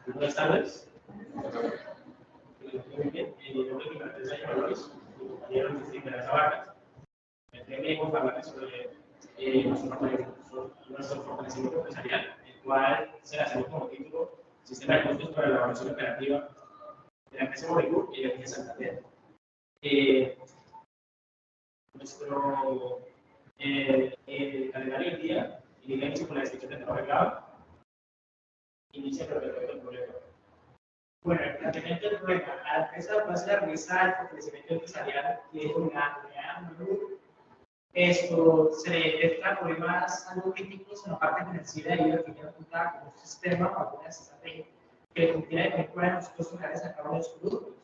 Buenas tardes. Muy bien. Mi nombre es Miguel Ángel Valores, mi compañero Luis Figueroa Vargas. Venimos a hablar sobre nuestro fortalecimiento empresarial, el cual se le hacemos como título Sistema de Costos para la Evaluación Operativa de la empresa Molecur y de la Santander. Nuestro calendario del día inicia con la descripción del trabajo de grado. Inicia con el problema. Bueno, el planteamiento del problema. A la empresa va a ser la revisar el fortalecimiento empresarial que es una esto se detecta problemas algo críticos en la parte financiera y lo que quiero contar con un sistema o alguna estrategia que permitiera efectuar los costos reales a cada uno de los productos.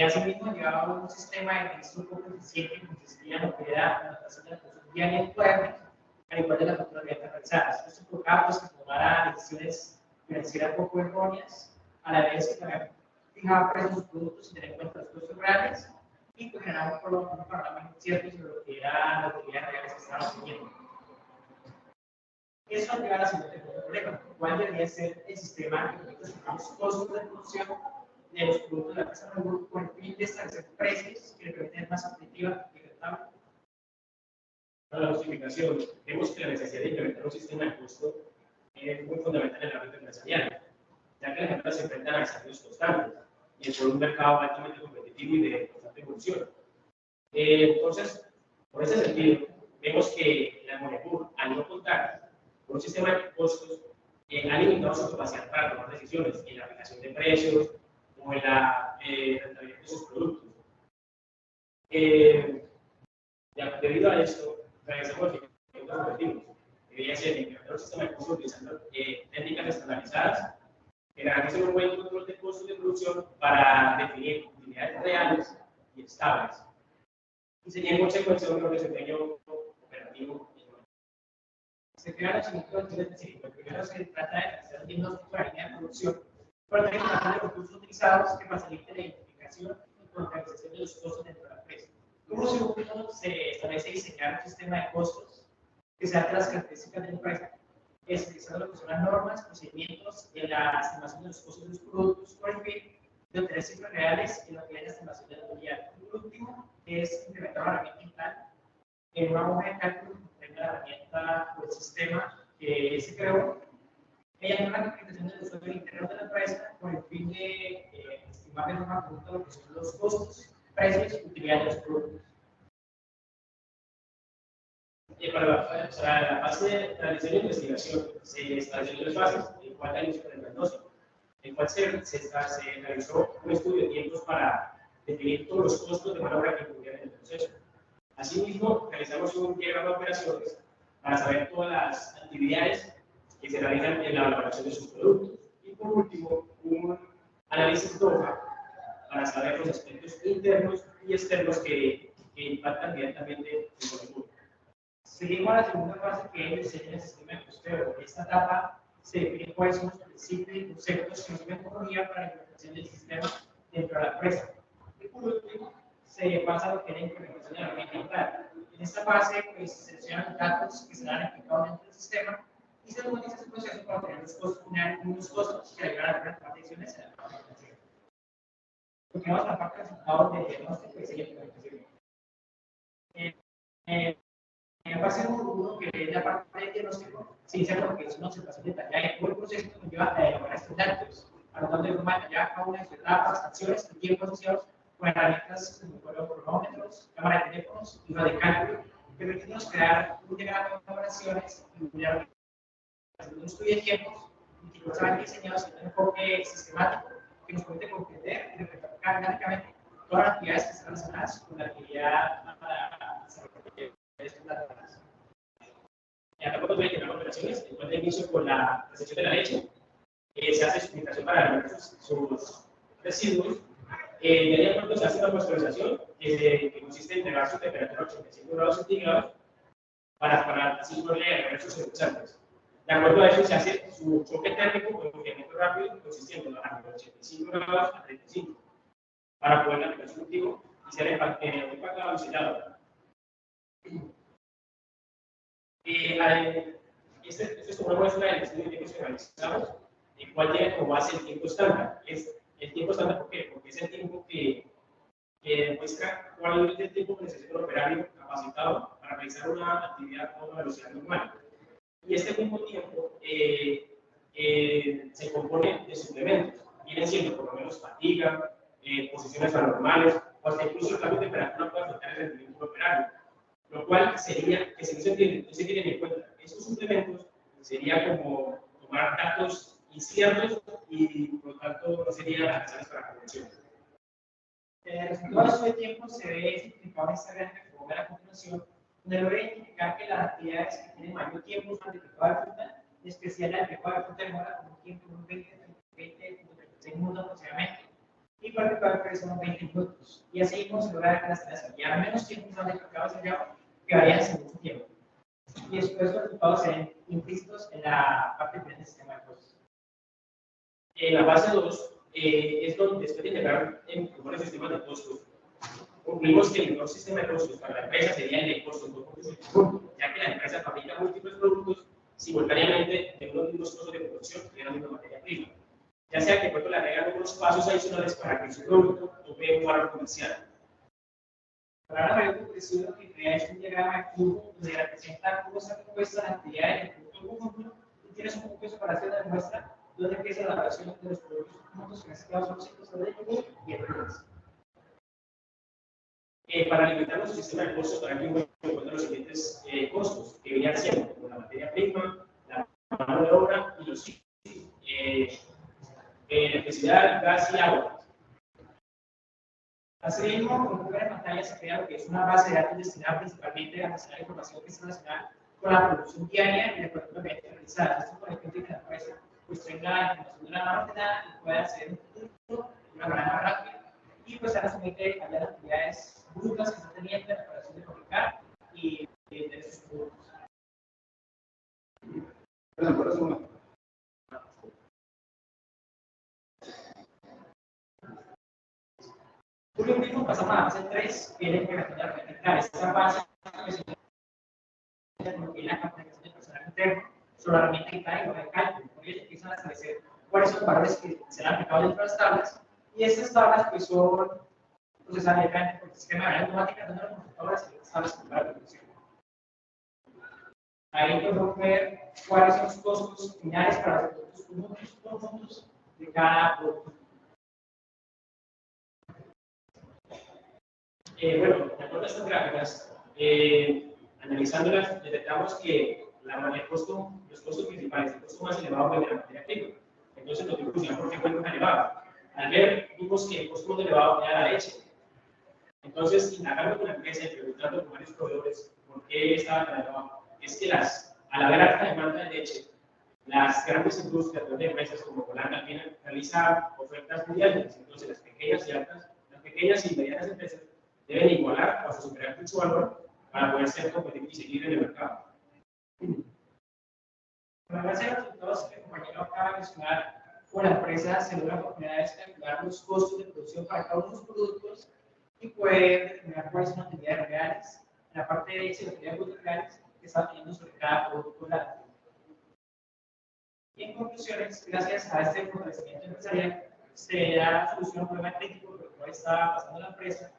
Asimismo, llevaba un sistema de registro poco eficiente que consistía en lo que era la anotación de la función diaria y cuadernos, al igual de las facturas de ventas realizadas. Esto provocaba que tomara decisiones financieras poco erróneas, a la vez que también fijaba precios de los productos sin tener en cuenta los costos reales y pues generaba un panorama incierto sobre lo que eran las utilidades reales que estaban teniendo. Eso lleva a la siguiente problema, cuál debería ser el sistema que permite estimar los costos de producción de los productos de la empresa con el fin de establecer precios que le permiten más competitiva y rentable. Para la justificación, vemos que la necesidad de implementar un sistema de costo es muy fundamental en el ámbito empresarial, ya que las empresas se enfrentan a desafíos constantes y por un mercado altamente competitivo y de constante evolución. Entonces, por ese sentido, vemos que la Molecur, al no contar con un sistema de costos, ha limitado su capacidad para tomar decisiones en la aplicación de precios o en la rentabilidad de sus productos. Debido a esto, realizamos diferentes objetivos. Debería ser implementar un sistema de costos utilizando técnicas estandarizadas que garanticen un buen control de costos de producción para definir utilidades reales y estables. Y sería en consecuencia un desempeño operativo. Se crean los siguientes específicos. Primero se trata de hacer un diagnóstico de la línea de producción, para tener los recursos utilizados que faciliten la identificación y contabilización de los costos dentro de la empresa. Como segundo, se establece diseñar un sistema de costos que se adapte a las características de la empresa, especializando lo que son las normas, procedimientos y la estimación de los costos de los productos con el fin de obtener cifras reales en lo que es la estimación de la utilidad. Y por último, es implementar una herramienta interna en una hoja de cálculo que tenga la herramienta o el sistema que se creó mediante una representación del usuario interno de la empresa con el fin de estimar de forma conjunta lo que son los costos, precios y utilidad de los productos. Para la fase de realización de investigación se establecieron tres fases, el cual da inicio con el diagnóstico, el cual se realizó un estudio de tiempos para definir todos los costos de mano de obra que incurrían en el proceso. Asimismo, realizamos un diagrama de operaciones para saber todas las actividades que se realizan en la elaboración de sus productos. Y por último, un análisis DOFA para saber los aspectos internos y externos que impactan directamente en el producto. Seguimos a la segunda fase, que es el diseño del sistema de costeo. En esta etapa se definen cuáles son los principios y conceptos que nos metodología para la implementación del sistema dentro de la empresa. Y por último, se pasa a lo que es la implementación de la herramienta interna. En esta fase, pues, se seleccionan los datos que serán aplicados dentro del sistema y se automatiza ese proceso para obtener los costos finales y los costos que ayudan a tomar decisiones en la implementación. Continuamos a la parte de resultados de diagnóstico y diseño de implementación. En la fase 1, que es la parte de diagnóstico, se inicia con lo que es una observación detallada de todo el proceso que nos lleva a elaborar estos datos, anotando de forma detallada cada una de sus etapas, acciones y tiempos asociados con herramientas como cronómetros, cámara de teléfonos y de cálculo, que permitimos crear un diagrama de operaciones y un estudio de tiempos meticulosamente diseñados en un enfoque sistemático que nos permite comprender y replicar gráficamente todas las actividades que están relacionadas con la actividad para desarrollar estos datos. Ya tampoco voy a tener operaciones, después de inicio con la recepción de la leche, se hace explicación para eliminar sus residuos. De ahí a pronto se hace una pasteurización que consiste en elevar su temperatura a 85 grados centígrados para así poder regar sus endulzantes. De acuerdo a eso se hace su choque térmico con enfriamiento rápido consistiendo en bajar de 85 grados a 35 para poder aplicar su cultivo y ser empacado y sellado. Esto es como una muestra del estudio de tiempos que analizamos, el cual tiene como base el tiempo estándar. Es el tiempo estándar, ¿por qué? Porque es el tiempo que demuestra cuál es el tiempo que necesita un operario capacitado para realizar una actividad a una velocidad normal. Y este mismo tiempo se compone de suplementos. Vienen siendo por lo menos fatiga, posiciones anormales, o hasta incluso el cambio de temperatura puede afectar el rendimiento del operario. Lo cual sería que si no se tienen en cuenta estos suplementos, sería como tomar datos inciertos y por lo tanto no serían necesarios para la corrección. El resultado de tiempo se ve simplificado en esta gráfica que voy a ver a continuación, donde logra identificar que las actividades que tienen mayor tiempo son el picado de fruta, en especial el picado de fruta demora con un tiempo de unos 20-36 minutos aproximadamente, y para el picado de fresa unos 20 minutos. Y así mismo se logra que las tareas que llevan menos tiempo son el picado sellado, que varían en mucho tiempo. Y después los resultados se ven implícitos en la parte final del sistema de costos. En la fase 2 es donde después de integrar en mejores sistemas de costos, concluimos que el mejor sistema de costos para la empresa sería el de costos no productos, ya que la empresa fabrica múltiples productos simultáneamente de unos mismos costos de producción de la misma materia prima, ya sea que de pronto le agregan unos pasos adicionales para que su producto tome un valor comercial. Para la mayor conclusión, lo que crea es un diagrama de curvo donde representa cómo se han compuesto las actividades del producto conjunto y tienes un punto de separación de muestra donde empieza la relación de los productos juntos, que en este caso son los ciclos de yogur y el arroz. Para limitar nuestro sistema de costos, para que uno encuentre los siguientes costos, que venían siendo como la materia prima, la mano de obra y los ciclos, electricidad, gas y agua. Asimismo, como pueden ver en pantalla, se crea lo que es una base de datos destinada principalmente a almacenar información que es relacionada con la producción diaria y la producción realizada. Esto por ejemplo que la empresa pues tenga información de la mano ordenada y pueda hacer un punto de una manera más rápida y pues ahora somete a las actividades brutas que está teniendo en la operación de fabricar y de sus productos. Perdón, por eso. Por lo mismo, pasamos a la fase 3, que es la implementación de la herramienta. Esta base es lo que es la capacitación del personal interno sobre la herramienta que cae y de cálculo. Por ello, empiezan a establecer cuáles son los valores que serán aplicados dentro de las tablas. Y estas tablas pues, son procesadas directamente por el sistema de manera automática, dando las computadoras y las tablas para la producción. Ahí podemos ver cuáles son los costos finales para los productos conjuntos de cada producto. Bueno, de acuerdo a estas gráficas, analizándolas, detectamos que los costos principales, el costo más elevado fue de la materia prima. Entonces, nos dio curiosidad por qué fue tan elevado. Al ver, vimos que el costo más elevado era la leche. Entonces, indagando con la empresa y preguntando con varios proveedores por qué estaba tan elevado, es que al haber alta demanda de leche, las grandes industrias, las empresas como Holanda, realizan ofertas muy altas. Entonces, las pequeñas y medianas empresas deben igualar o superar su valor para poder ser competitivos y seguir en el mercado. Con base a los resultados que el compañero acaba de mencionar, con la empresa se logra la oportunidad de calcular los costos de producción para cada uno de los productos y poder determinar cuáles son las utilidades reales, en la parte derecha las utilidades reales que está teniendo sobre cada producto lácteo. Y en conclusiones, gracias a este fortalecimiento empresarial, se da solución a un problema crítico por el cual está pasando la empresa,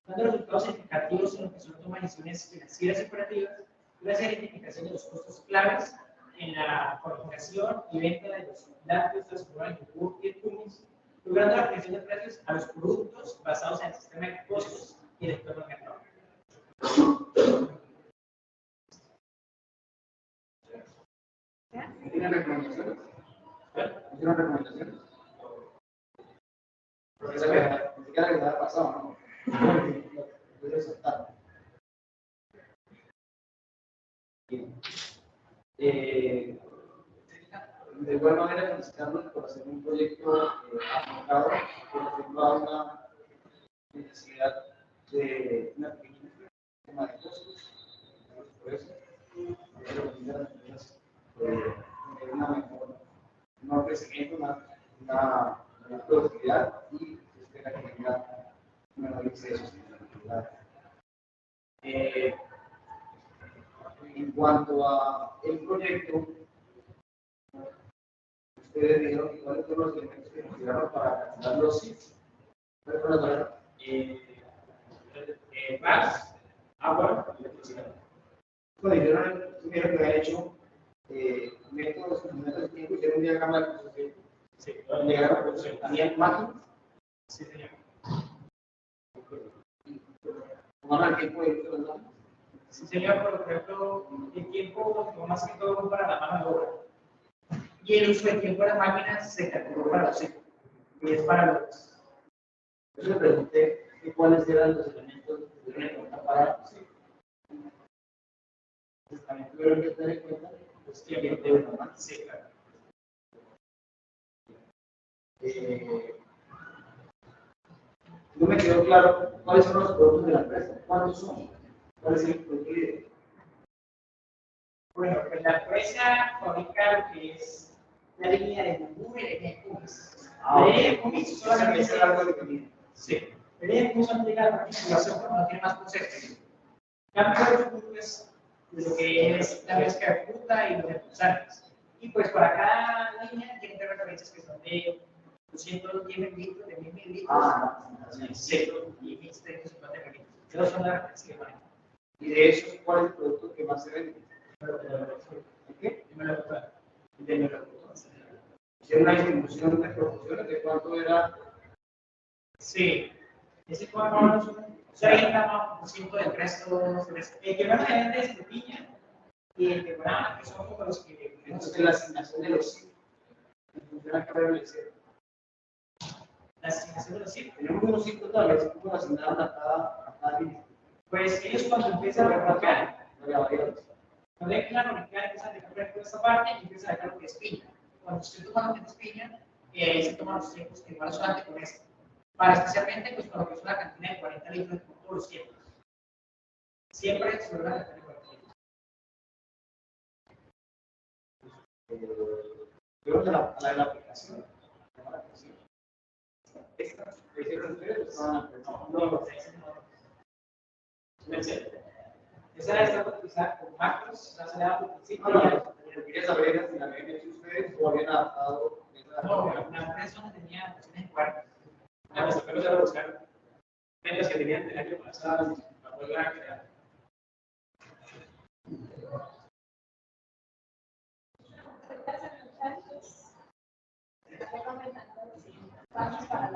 dando resultados significativos en lo que son toma de decisiones financieras y operativas, gracias a la identificación de los costos claves en la fabricación y venta de los lácteos, transformados en yogur y el kumis, logrando la aplicación de precios a los productos basados en el sistema de costos y el entorno mercado. ¿Tienen recomendaciones? ¿Hicieron recomendaciones? Porque esa que ni siquiera les ha pasado, ¿no? Puede saltar. De igual manera, felicitarnos por hacer un proyecto aplicado, por ejemplo, a una necesidad de una pequeña tema de costos, por eso, una mejor crecimiento, una productividad y se espera que tenga un menor índice de sostenibilidad. cuanto a el proyecto, ustedes dijeron que cuáles fueron los elementos que nos llegaron para cancelar los sitios. Gas, agua y electricidad. Dijeron que habían hecho métodos de tiempo, hicieron un diagrama de producción. Sí, Un diagrama de producción. ¿Habían máquinas? sí, señor. ¿Tomaron el tiempo de ir con las máquinas? Sí, señor, por ejemplo, el tiempo no más que todo para la mano de obra. Y el uso del tiempo de las máquinas se calculó para los ciclos. Y es para los. Yo le pregunté que cuáles eran los elementos que tuvieron en cuenta para sí. Entonces también tuvieron que tener en cuenta los tiempos de las máquinas. Sí, claro. No me quedó claro cuáles son los productos de la empresa, cuántos son, cuál es el producto líder. Bueno, pues la empresa fabrica lo que es la línea de Bambú y la línea de Cumis. La línea de Cumis solamente es algo de comida. sí. La línea de Cumis aplica la participación porque no tiene más procesos. Cambio de Bambú es lo que es la mezcla de fruta y los endulzantes. Y pues para cada línea tiene referencias que son de 210 mililitros, de 1000 mililitros, seco y 1350 mililitros. Esas son las referencias que manejan. Y de esos, ¿cuál es el producto que más se vende? ¿El qué? De melocotón. Hicieron una distribución de proporciones de cuánto era. Sí, ese fue más o menos un 30% del resto. El que más se vende es de piña y el que banana, que son como los que. Entonces, la asignación de los sitios. Funciona cada vez. La asignación de los sitios. Tenemos unos sitios todavía, ¿cómo asignaron a cada línea? Pues ellos cuando empiezan a fabricar, No le variaron. cuando hay que fabricar, empiezan a dejar por esta parte y empiezan a dejar lo que es piña. Cuando usted toma lo que es piña, se toman los tiempos que igual solamente con esto. Para especialmente pues, con lo que es una cantina de 40 litros por todos los tiempos. Siempre sobre una cantina de 40 litros. Yo a la aplicación. ¿Esta la hicieron ustedes o No. Esa está utilizada con macros, o sea, se le da por principio. Lo que quería saber era si la habían hecho ustedes o habían adaptado. No, la empresa no tenía opciones en cuarto. A los apenas a buscar ventas que tenían el año pasado para poderla crear. Vamos para